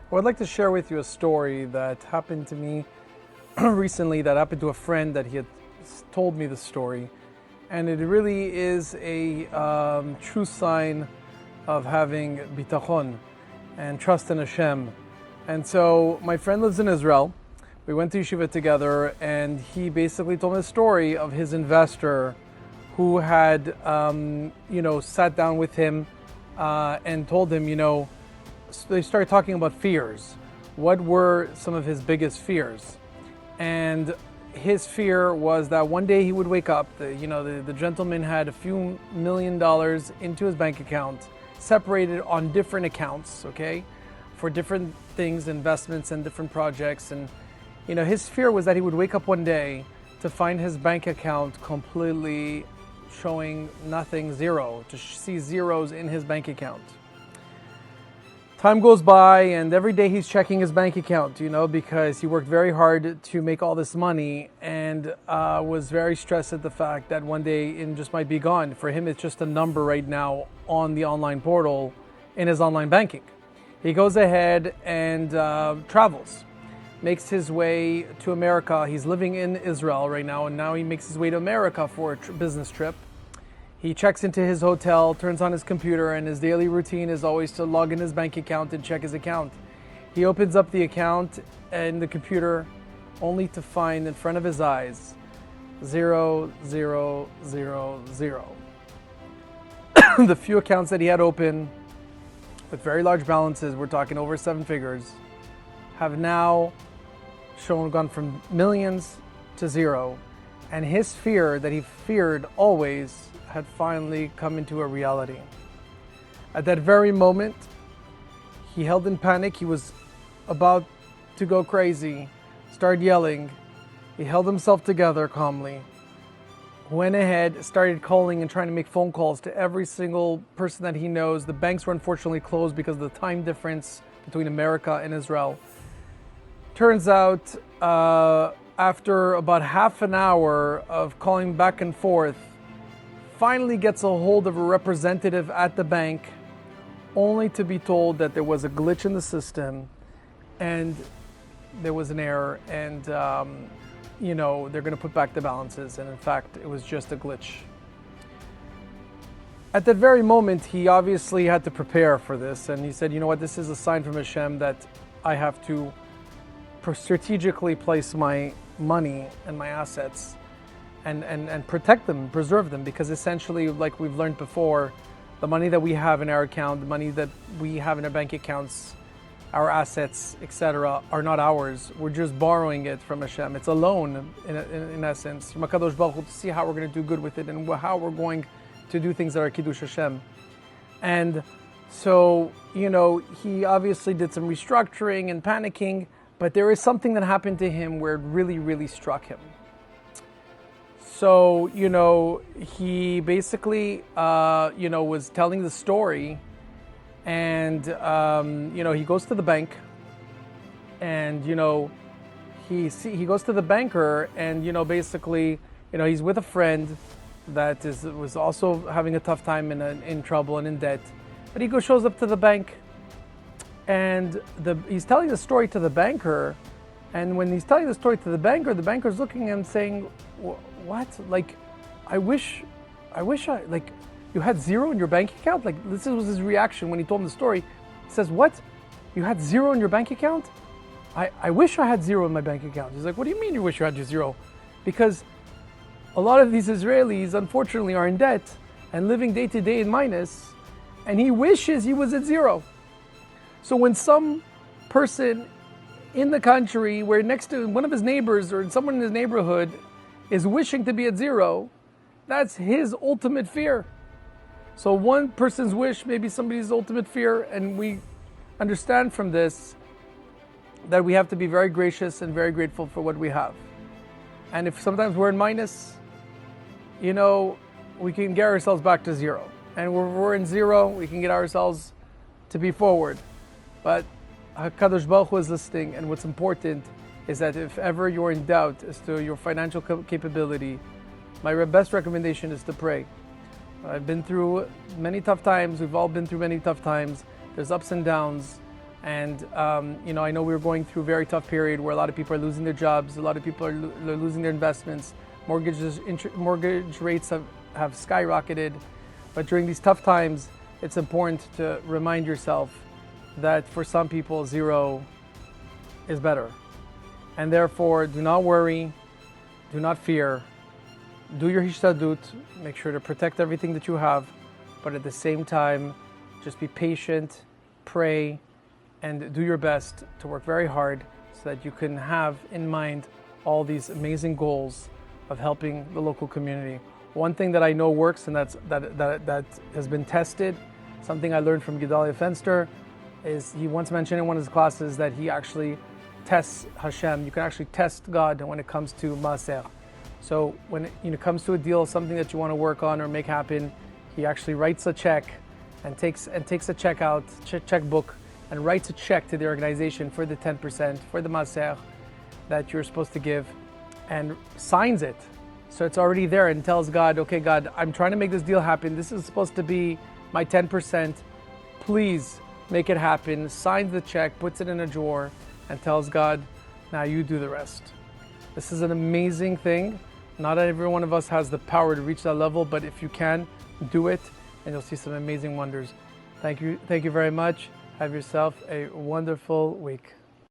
Well, I'd like to share with you a story that happened to me recently, that happened to a friend that he had told me the story. And it really is a true sign of having Bitachon and trust in Hashem. And so my friend lives in Israel. We went to yeshiva together, and he basically told me the story of his investor who had, sat down with him and told him, they started talking about fears. What were some of his biggest fears? And his fear was that one day he would wake up. The gentleman had a few $1,000,000 into his bank account, separated on different accounts, okay, for different things, investments and different projects. And his fear was that he would wake up one day to find his bank account completely showing nothing, zero, to see zeros in his bank account. Time goes by, and every day he's checking his bank account, because he worked very hard to make all this money, and was very stressed at the fact that one day it just might be gone. For him, it's just a number right now on the online portal in his online banking. He goes ahead and travels, makes his way to America. He's living in Israel right now, and now he makes his way to America for a business trip. He checks into his hotel, turns on his computer, and his daily routine is always to log in his bank account and check his account. He opens up the account and the computer only to find in front of his eyes 0, 0, 0, 0. The few accounts that he had open with very large balances, we're talking over 7 figures, have now gone from millions to zero. And his fear that he feared always had finally come into a reality. At that very moment, he held in panic. He was about to go crazy, started yelling. He held himself together calmly, went ahead, started calling and trying to make phone calls to every single person that he knows. The banks were unfortunately closed because of the time difference between America and Israel. Turns out, after about half an hour of calling back and forth, finally gets a hold of a representative at the bank, only to be told that there was a glitch in the system and there was an error, and they're going to put back the balances. And in fact, it was just a glitch. At that very moment, he obviously had to prepare for this, and he said, this is a sign from Hashem that I have to strategically place my money and my assets and protect them, preserve them, because essentially, like we've learned before, the money that we have in our account, the money that we have in our bank accounts, our assets, etc., are not ours. We're just borrowing it from Hashem. It's a loan, in essence, from HaKadosh Baruch Hu, to see how we're going to do good with it and how we're going to do things that are Kiddush Hashem. And so, he obviously did some restructuring and panicking, but there is something that happened to him where it really, really struck him. So, he basically, was telling the story, and, he goes to the bank, and, he goes to the banker, and, basically, he's with a friend that was also having a tough time and in trouble and in debt. But he shows up to the bank, and he's telling the story to the banker. And when he's telling the story to the banker's looking at him saying, what? Like, I wish you had zero in your bank account? Like, this was his reaction when he told him the story. He says, what? You had zero in your bank account? I wish I had zero in my bank account. He's like, what do you mean you wish you had your zero? Because a lot of these Israelis, unfortunately, are in debt and living day to day in minus, and he wishes he was at zero. So when some person in the country, where next to one of his neighbors or someone in his neighborhood is wishing to be at zero, that's his ultimate fear. So one person's wish may be somebody's ultimate fear, and we understand from this that we have to be very gracious and very grateful for what we have. And if sometimes we're in minus, we can get ourselves back to zero. And when we're in zero, we can get ourselves to be forward. But HaKadosh Baruch Hu is listening, and what's important is that if ever you're in doubt as to your financial capability, my best recommendation is to pray. I've been through many tough times. We've all been through many tough times. There's ups and downs. And I know we were going through a very tough period where a lot of people are losing their jobs, a lot of people are losing their investments, mortgage rates have skyrocketed. But during these tough times, it's important to remind yourself that for some people, zero is better. And therefore, do not worry, do not fear, do your hishtadut, make sure to protect everything that you have, but at the same time, just be patient, pray, and do your best to work very hard so that you can have in mind all these amazing goals of helping the local community. One thing that I know works, and that has been tested, something I learned from Gedalia Fenster, is he once mentioned in one of his classes that he actually tests Hashem. You can actually test God when it comes to Maaser. So when it comes to a deal, something that you want to work on or make happen, he actually writes a check and takes a checkbook and writes a check to the organization for the 10%, for the Maaser that you're supposed to give, and signs it. So it's already there and tells God, okay, God, I'm trying to make this deal happen. This is supposed to be my 10%. Please make it happen. Signs the check, puts it in a drawer, and tells God, now you do the rest. This is an amazing thing. Not every one of us has the power to reach that level, but if you can, do it, and you'll see some amazing wonders. Thank you very much. Have yourself a wonderful week.